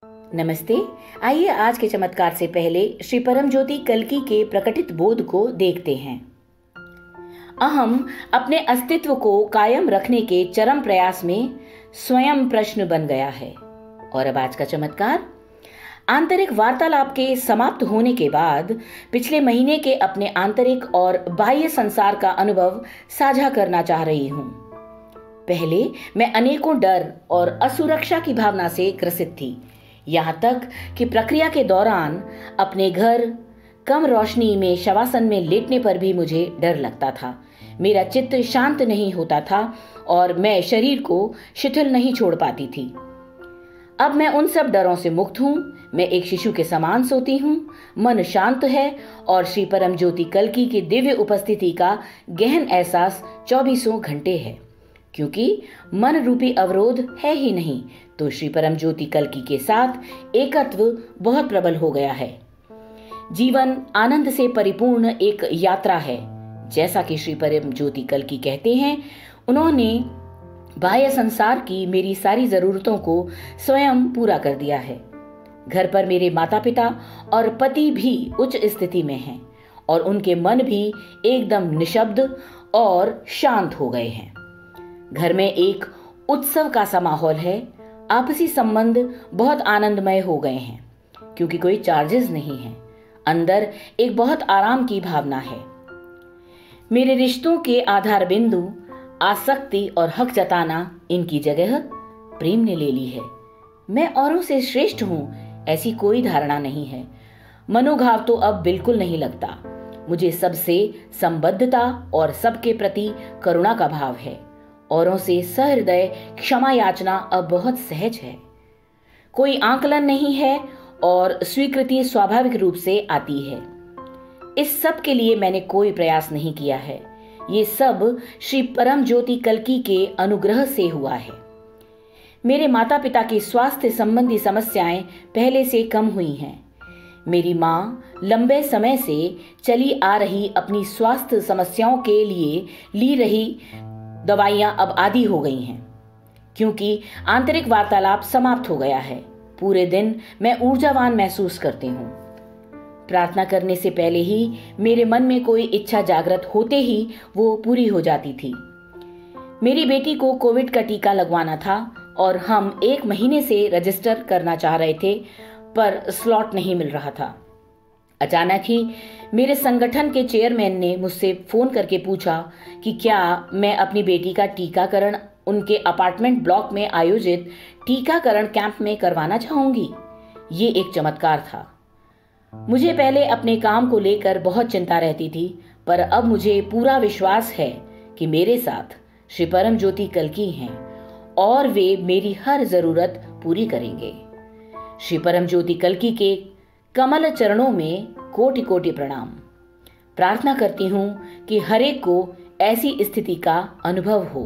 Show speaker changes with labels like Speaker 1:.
Speaker 1: नमस्ते। आइए आज के चमत्कार से पहले श्री परम ज्योति कल्कि के प्रकटित बोध को देखते हैं। अहम अपने अस्तित्व को कायम रखने के चरम प्रयास में स्वयं प्रश्न बन गया है। और अब आज का चमत्कार। आंतरिक वार्तालाप के समाप्त होने के बाद पिछले महीने के अपने आंतरिक और बाह्य संसार का अनुभव साझा करना चाह रही हूं। पहले मैं अनेकों डर और असुरक्षा की भावना से ग्रसित थी, यहाँ तक कि प्रक्रिया के दौरान अपने घर कम रोशनी में शवासन में लेटने पर भी मुझे डर लगता था। मेरा चित्त शांत नहीं होता था और मैं शरीर को शिथिल नहीं छोड़ पाती थी। अब मैं उन सब डरों से मुक्त हूँ। मैं एक शिशु के समान सोती हूँ। मन शांत है और श्री परम ज्योति कल्कि की दिव्य उपस्थिति का गहन एहसास 24 घंटे है। क्योंकि मन रूपी अवरोध है ही नहीं, तो श्री परम ज्योति कल्कि के साथ एकत्व बहुत प्रबल हो गया है। जीवन आनंद से परिपूर्ण एक यात्रा है। जैसा कि श्री परम ज्योति कल्कि कहते हैं, उन्होंने बाह्य संसार की मेरी सारी जरूरतों को स्वयं पूरा कर दिया है। घर पर मेरे माता पिता और पति भी उच्च स्थिति में हैं और उनके मन भी एकदम निशब्द और शांत हो गए हैं। घर में एक उत्सव का सा माहौल है। आपसी संबंध बहुत आनंदमय हो गए हैं क्योंकि कोई चार्जेस नहीं है। अंदर एक बहुत आराम की भावना है। मेरे रिश्तों के आधार बिंदु आसक्ति और हक जताना, इनकी जगह प्रेम ने ले ली है। मैं औरों से श्रेष्ठ हूं, ऐसी कोई धारणा नहीं है। मनोभाव तो अब बिल्कुल नहीं लगता। मुझे सबसे संबद्धता और सबके प्रति करुणा का भाव है। औरों से सहृदय क्षमा याचना अब बहुत सहज है। कोई आंकलन नहीं है और स्वीकृति स्वाभाविक रूप से आती है। इस सब के लिए मैंने कोई प्रयास नहीं किया है। ये सब श्री परम ज्योति कल्कि के अनुग्रह से हुआ है। मेरे माता पिता की स्वास्थ्य संबंधी समस्याएं पहले से कम हुई हैं। मेरी माँ लंबे समय से चली आ रही अपनी स्वास्थ्य समस्याओं के लिए ली रही दवाइयां अब आदी हो गई हैं, क्योंकि आंतरिक वार्तालाप समाप्त हो गया है। पूरे दिन मैं ऊर्जावान महसूस करती हूँ। प्रार्थना करने से पहले ही मेरे मन में कोई इच्छा जागृत होते ही वो पूरी हो जाती थी। मेरी बेटी को कोविड का टीका लगवाना था और हम 1 महीने से रजिस्टर करना चाह रहे थे, पर स्लॉट नहीं मिल रहा था। अचानक ही मेरे संगठन के चेयरमैन ने मुझसे फोन करके पूछा कि क्या मैं अपनी बेटी का टीकाकरण उनके अपार्टमेंट ब्लॉक में आयोजित टीकाकरण कैंप में करवाना चाहूंगी। ये एक चमत्कार था। मुझे पहले अपने काम को लेकर बहुत चिंता रहती थी, पर अब मुझे पूरा विश्वास है कि मेरे साथ श्री परम ज्योति कल्कि हैं और वे मेरी हर जरूरत पूरी करेंगे। श्री परम ज्योति कल्कि के कमल चरणों में कोटि कोटि प्रणाम। प्रार्थना करती हूँ कि हर एक को ऐसी स्थिति का अनुभव हो।